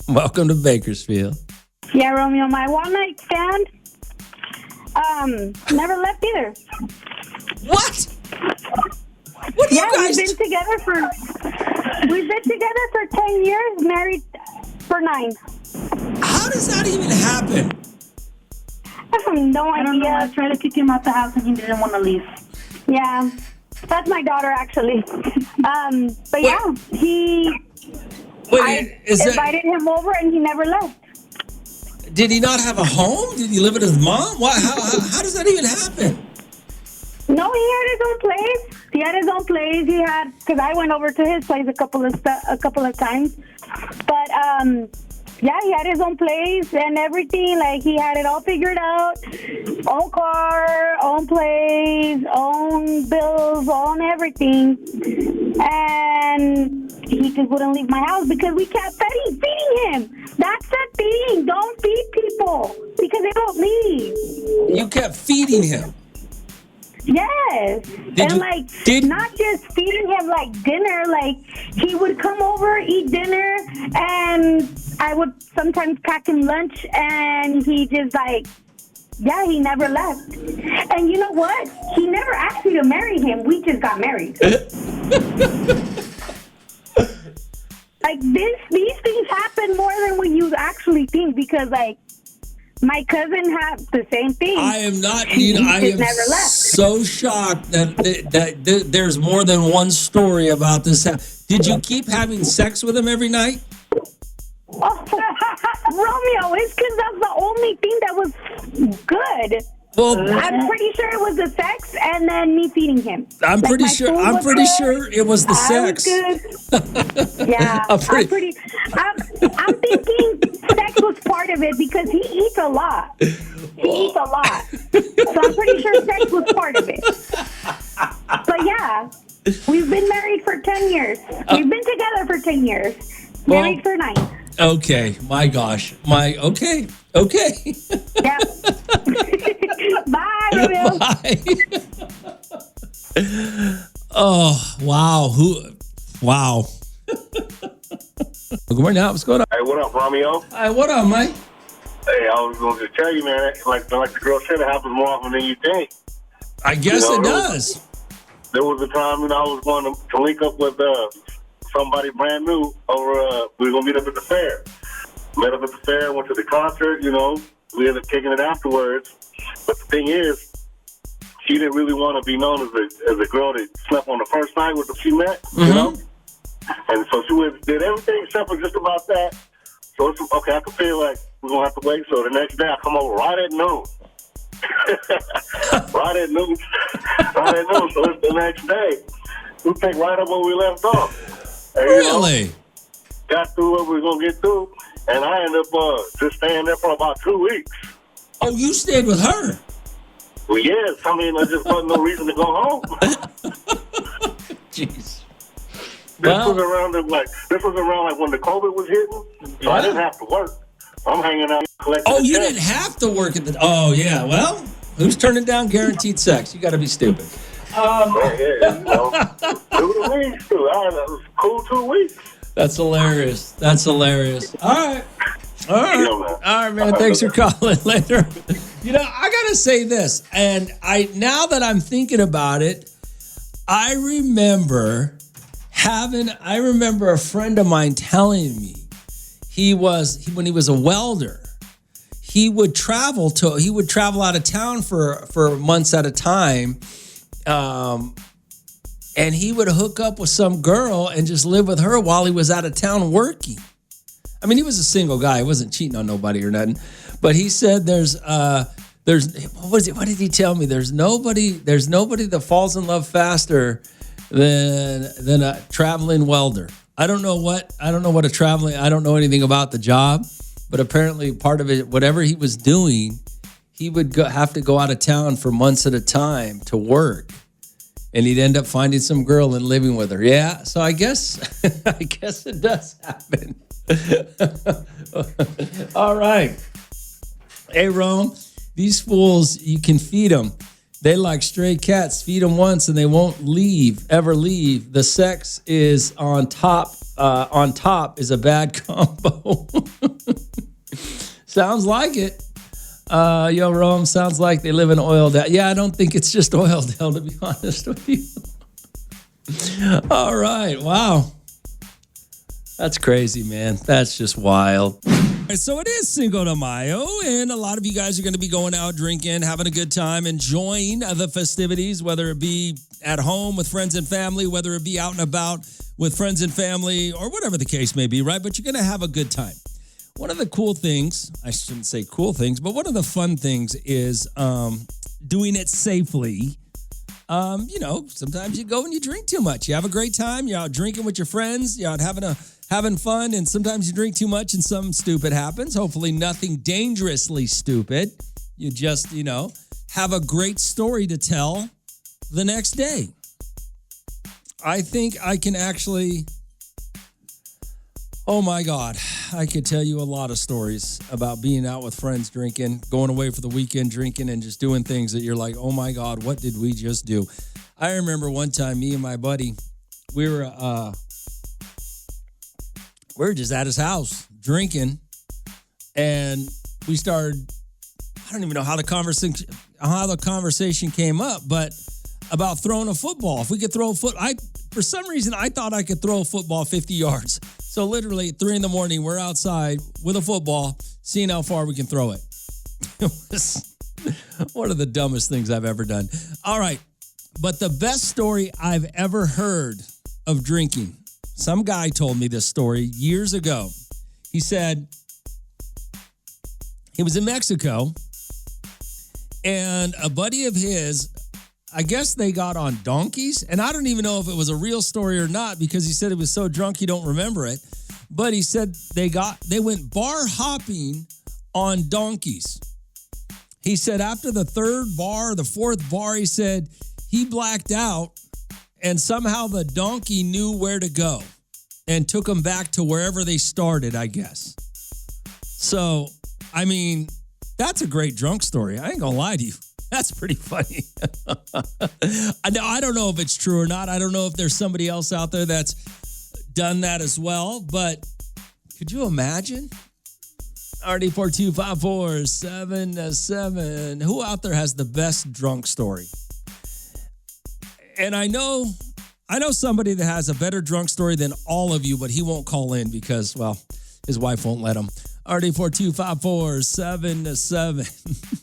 Welcome to Bakersfield. Yeah, Romeo, my one-night stand, never left either. What? What do you guys? We've been together for 10 years, married for 9. How does that even happen? I have no idea. I don't know. I tried to kick him out the house and he didn't want to leave. Yeah, that's my daughter actually. But yeah, I invited him over and he never left. Did he not have a home? Did he live with his mom? How does that even happen? No, he had his own place. Because I went over to his place a couple of times. But yeah, he had his own place and everything. Like, he had it all figured out. Own car, own place, own bills, own everything. And he just wouldn't leave my house because we kept feeding him. That's the thing. Don't feed people because they don't leave. You kept feeding him? Yes. Not just feeding him like dinner, like he would come over, eat dinner, and I would sometimes pack him lunch, and he just he never left. And you know what? He never asked me to marry him. We just got married. These things happen more than what you actually think because, my cousin had the same thing. I am not. I am so shocked that there's more than one story about this. Did you keep having sex with him every night? Oh, Romeo, it's because that's the only thing that was good. Well, I'm pretty sure it was the sex and then me feeding him. I'm pretty sure it was the sex. Yeah, I'm thinking sex was part of it because he eats a lot. So I'm pretty sure sex was part of it. But yeah, we've been married for 10 years. We've been together for 10 years. Married for 9. Okay, my gosh. Okay. Yeah. Bye, Romeo. Bye. Oh, wow. Wow. Good morning, what's going on? Hey, what up, Romeo? Hi, what up, Mike? Hey, I was going to tell you, man, like the girl said, it happens more often than you think. I guess it does. There was a time when I was going to link up with somebody brand new over, we were going to meet up at the fair. Met up at the fair, went to the concert, we ended up kicking it afterwards. But the thing is, she didn't really want to be known as a girl that slept on the first night with she met, And so she did everything except for just about that. So it's okay, I could feel like we're going to have to wait. So the next day I come over right at noon. Right at noon. So it's the next day. We pick right up where we left off. And, really? Got through what we were going to get through. and I ended up just staying there for about 2 weeks. Oh, you stayed with her? Well, yes. I mean, there just wasn't no reason to go home. Jeez. This was around when the COVID was hitting, so I didn't have to work. I'm hanging out collecting. Oh, you didn't have to work at the. Oh, yeah. Well, who's turning down guaranteed sex? You got to be stupid. Yeah, you know, 2 weeks, too. It was cool 2 weeks. That's hilarious. That's hilarious. All right. All right. Yeah, man. All right, man. Thanks for calling later. You know, I got to say this, and now that I'm thinking about it, I remember a friend of mine telling me when he was a welder, he would travel out of town for months at a time, and he would hook up with some girl and just live with her while he was out of town working. I mean, he was a single guy; he wasn't cheating on nobody or nothing. But he said what did he tell me? There's nobody that falls in love faster than a traveling welder. I don't know what I don't know anything about the job, but apparently part of it, whatever he was doing, he would have to go out of town for months at a time to work, and he'd end up finding some girl and living with her. Yeah, so I guess it does happen. All right. Hey, Rome, these fools, you can feed them. They like stray cats. Feed them once and they won't ever leave. The sex is on top is a bad combo. Sounds like it. Yo, Rome, sounds like they live in Oildale. Yeah, I don't think it's just Oildale, to be honest with you. All right. Wow. That's crazy, man. That's just wild. So it is Cinco de Mayo, and a lot of you guys are going to be going out drinking, having a good time, enjoying the festivities, whether it be at home with friends and family, whether it be out and about with friends and family, or whatever the case may be, right? But you're going to have a good time. One of the cool things, I shouldn't say cool things, but one of the fun things is doing it safely. Sometimes you go and you drink too much. You have a great time. You're out drinking with your friends. You're out having fun, and sometimes you drink too much and something stupid happens. Hopefully nothing dangerously stupid. You just, have a great story to tell the next day. I think I can actually, oh my God, I could tell you a lot of stories about being out with friends drinking, going away for the weekend drinking, and just doing things that you're like, oh my God, what did we just do? I remember one time, me and my buddy, we were just at his house drinking, and we started, I don't even know how the conversation came up, but about throwing a football. If we could throw for some reason, I thought I could throw a football 50 yards. So literally at 3 a.m, we're outside with a football, seeing how far we can throw it. It was one of the dumbest things I've ever done. All right. But the best story I've ever heard of drinking, some guy told me this story years ago. He said he was in Mexico, and a buddy of his, I guess they got on donkeys, and I don't even know if it was a real story or not, because he said he was so drunk he don't remember it. But he said they went bar hopping on donkeys. He said after the fourth bar, he said he blacked out, and somehow the donkey knew where to go and took him back to wherever they started, I guess. So, I mean, that's a great drunk story. I ain't gonna lie to you. That's pretty funny. I don't know if it's true or not. I don't know if there's somebody else out there that's done that as well, but could you imagine? RD4254777. Who out there has the best drunk story? And I know somebody that has a better drunk story than all of you, but he won't call in because, well, his wife won't let him. RD4254777.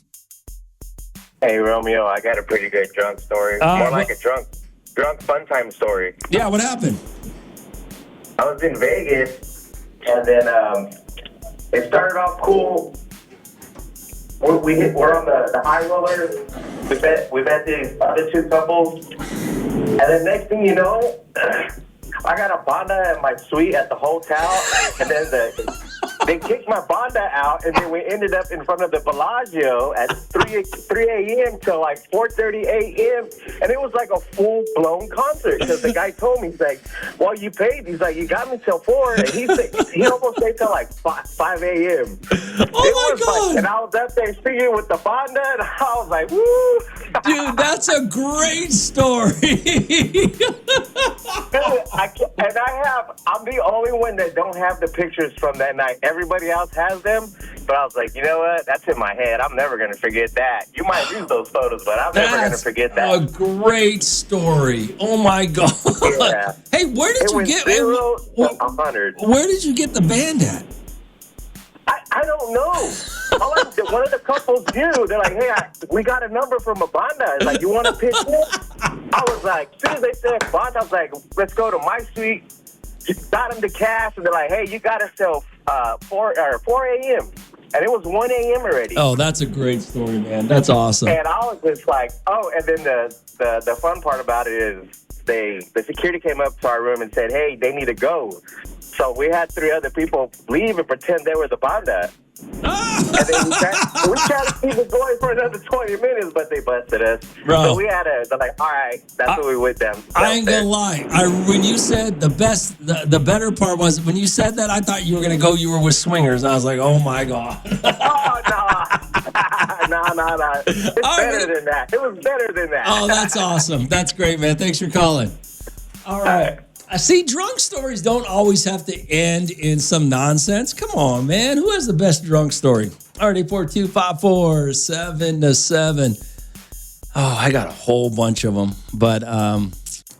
Hey, Romeo, I got a pretty good drunk story. More like a drunk fun time story. Yeah, what happened? I was in Vegas, and then it started off cool. We're on the high roller. We met these other two couples, and then next thing you know, I got a banda in my suite at the hotel, and then they kicked my Banda out, and then we ended up in front of the Bellagio at 3 a.m. till like 4:30 a.m. And it was like a full-blown concert because the guy told me, he's like, well, you paid. He's like, you got me till 4. And he almost stayed till like 5 a.m. Oh, my God. And I was up there singing with the Banda, and I was like, woo. Dude, that's a great story. I'm the only one that don't have the pictures from that night. Everybody else has them, but I was like, you know what? That's in my head. I'm never going to forget that. You might use those photos, but I'm never going to forget that. A great story. Oh, my God. Yeah. Hey, where did you get 0 to 100. Where did you get the band at? I don't know. One of the couples knew. They're like, hey, we got a number from a Banda. It's like, you want to pitch in? I was like, as soon as they said Banda, I was like, let's go to my suite. Got them the cash, and they're like, hey, you got us till 4 a.m. And it was 1 a.m. already. Oh, that's a great story, man. That's awesome. And I was just like, and then the fun part about it is the security came up to our room and said, hey, they need to go. So we had 3 other people leave and pretend they were the Banda. And then we tried to keep it going for another 20 minutes, but they busted us. Bro. So they're like, all right, that's what we went down. I ain't gonna lie. When you said the better part was when you said that, I thought you were gonna go. You were with swingers. I was like, oh my God. Oh no. It's better than that. It was better than that. Oh, that's awesome. That's great, man. Thanks for calling. All right. I see drunk stories don't always have to end in some nonsense. Come on, man. Who has the best drunk story? All right, 842-547-7. Oh, I got a whole bunch of them. But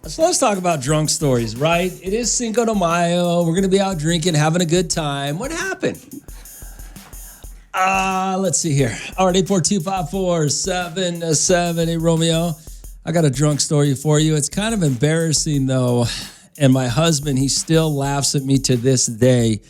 so let's talk about drunk stories, right? It is Cinco de Mayo. We're going to be out drinking, having a good time. What happened? Let's see here. All right, 842-547-7. Hey, Romeo, I got a drunk story for you. It's kind of embarrassing, though. And my husband, he still laughs at me to this day.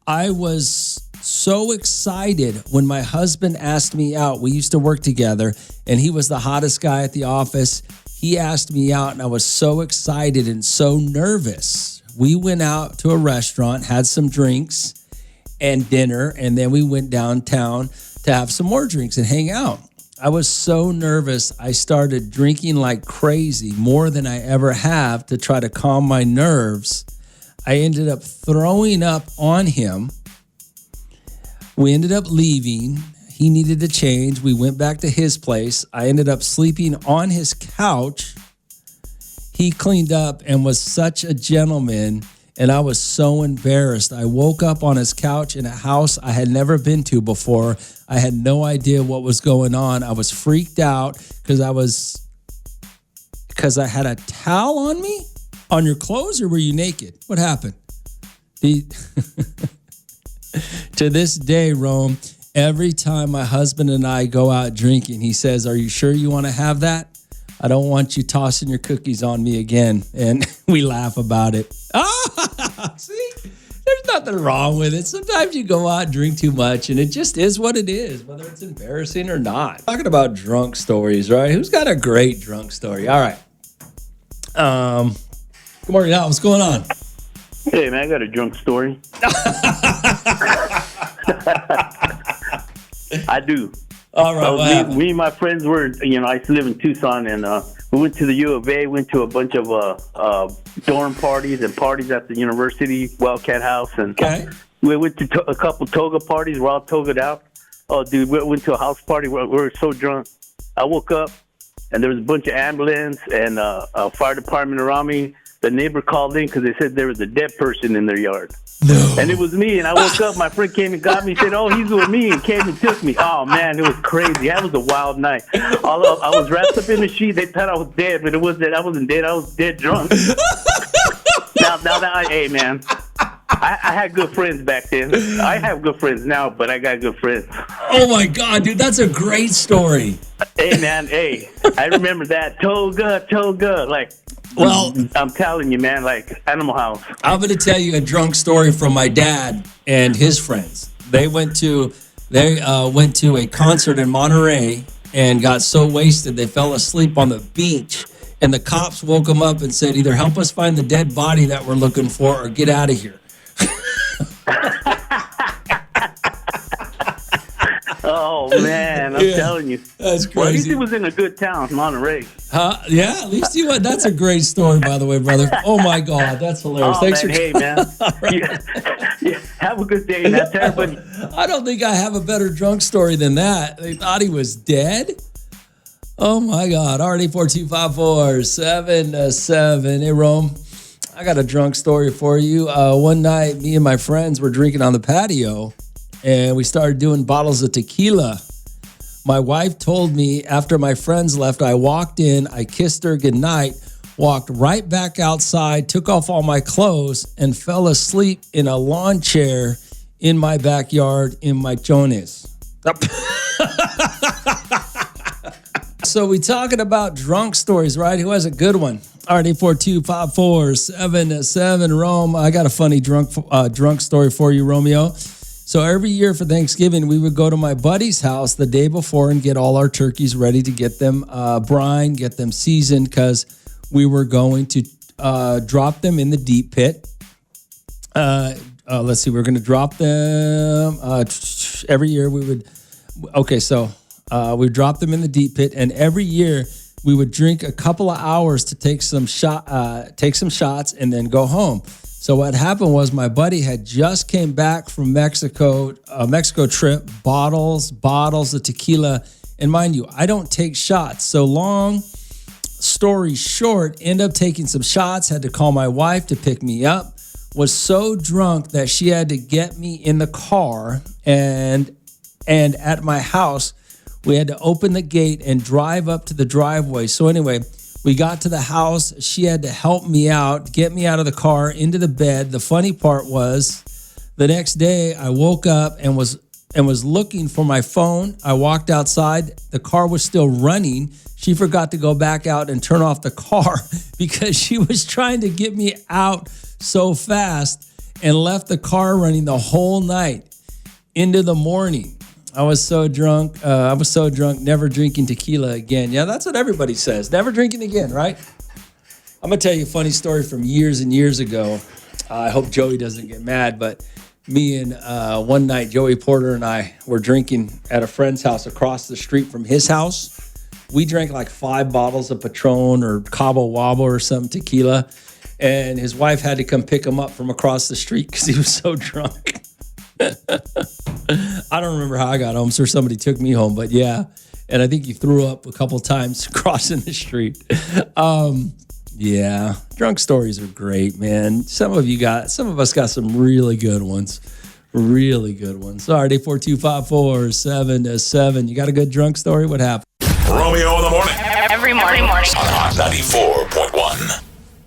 I was so excited when my husband asked me out. We used to work together, and he was the hottest guy at the office. He asked me out, and I was so excited and so nervous. We went out to a restaurant, had some drinks and dinner, and then we went downtown to have some more drinks and hang out. I was so nervous, I started drinking like crazy, more than I ever have, to try to calm my nerves. I ended up throwing up on him. We ended up leaving. He needed to change. We went back to his place. I ended up sleeping on his couch. He cleaned up and was such a gentleman, and I was so embarrassed. I woke up on his couch in a house I had never been to before. I had no idea what was going on. I was freaked out because I had a towel on me. On your clothes, or were you naked? What happened? To this day, Rome, every time my husband and I go out drinking, he says, are you sure you want to have that? I don't want you tossing your cookies on me again. And we laugh about it. See? There's nothing wrong with it. Sometimes you go out and drink too much, and it just is what it is, whether it's embarrassing or not. Talking about drunk stories, right? Who's got a great drunk story? All right. Good morning, Al. What's going on? Hey, man, I got a drunk story. I do. All right. Me and my friends were, I used to live in Tucson, and we went to the U of A, went to a bunch of dorm parties and parties at the university, Wildcat House. And we went to a couple toga parties. We're all togaed out. Oh, dude, we went to a house party. We were so drunk. I woke up, and there was a bunch of ambulance and a fire department around me. The neighbor called in because they said there was a dead person in their yard. No. And it was me, and I woke up, my friend came and got me, said, oh, he's with me, and came and took me. Oh, man, it was crazy. That was a wild night. I was wrapped up in the sheet. They thought I was dead, but it wasn't. I wasn't dead. I was dead drunk. Hey, man, I had good friends back then. I have good friends now, but I got good friends. Oh, my God, dude, that's a great story. Hey, man, I remember that. Toga, like, well, I'm telling you, man, like Animal House. I'm going to tell you a drunk story from my dad and his friends. They went to a concert in Monterey and got so wasted they fell asleep on the beach. And the cops woke them up and said, either help us find the dead body that we're looking for or get out of here. Oh, man, I'm telling you. That's crazy. Well, at least he was in a good town, Monterey. Yeah, at least you went. That's a great story, by the way, brother. Oh, my God. That's hilarious. Oh, Thanks man, hey, man. Yeah, have a good day, man. Everybody. I don't think I have a better drunk story than that. They thought he was dead. Oh, my God. RD4254-7-7. Hey, Rome. I got a drunk story for you. One night, me and my friends were drinking on the patio, and we started doing bottles of tequila. My wife told me after my friends left, I walked in, I kissed her goodnight, walked right back outside, took off all my clothes, and fell asleep in a lawn chair in my backyard in my chones. So we talking about drunk stories, right? Who has a good one? RD4254-7-7. Rome, I got a funny drunk story for you, Romeo. So every year for Thanksgiving, we would go to my buddy's house the day before and get all our turkeys ready to get them brined, get them seasoned, because we were going to drop them in the deep pit. Let's see, we're going to drop them every year. We would drop them in the deep pit, and every year we would drink a couple of hours to take some shots, and then go home. So what happened was my buddy had just came back from Mexico trip, bottles of tequila. And mind you, I don't take shots. So long story short, end up taking some shots, had to call my wife to pick me up, was so drunk that she had to get me in the car, and at my house, we had to open the gate and drive up to the driveway. So anyway, we got to the house. She had to help me out, get me out of the car, into the bed. The funny part was the next day I woke up and was looking for my phone. I walked outside. The car was still running. She forgot to go back out and turn off the car because she was trying to get me out so fast and left the car running the whole night into the morning. I was so drunk, never drinking tequila again. Yeah, that's what everybody says. Never drinking again, right? I'm going to tell you a funny story from years and years ago. I hope Joey doesn't get mad, but me and one night, Joey Porter and I were drinking at a friend's house across the street from his house. We drank like 5 bottles of Patron or Cabo Wabo or some tequila, and his wife had to come pick him up from across the street because he was so drunk. I don't remember how I got home. So somebody took me home, but yeah. And I think he threw up a couple times crossing the street. Yeah, drunk stories are great, man. Some of us got some really good ones. Really good ones. Sorry, 842-547-7. You got a good drunk story? What happened? Romeo in the morning. Every morning. On 94.1.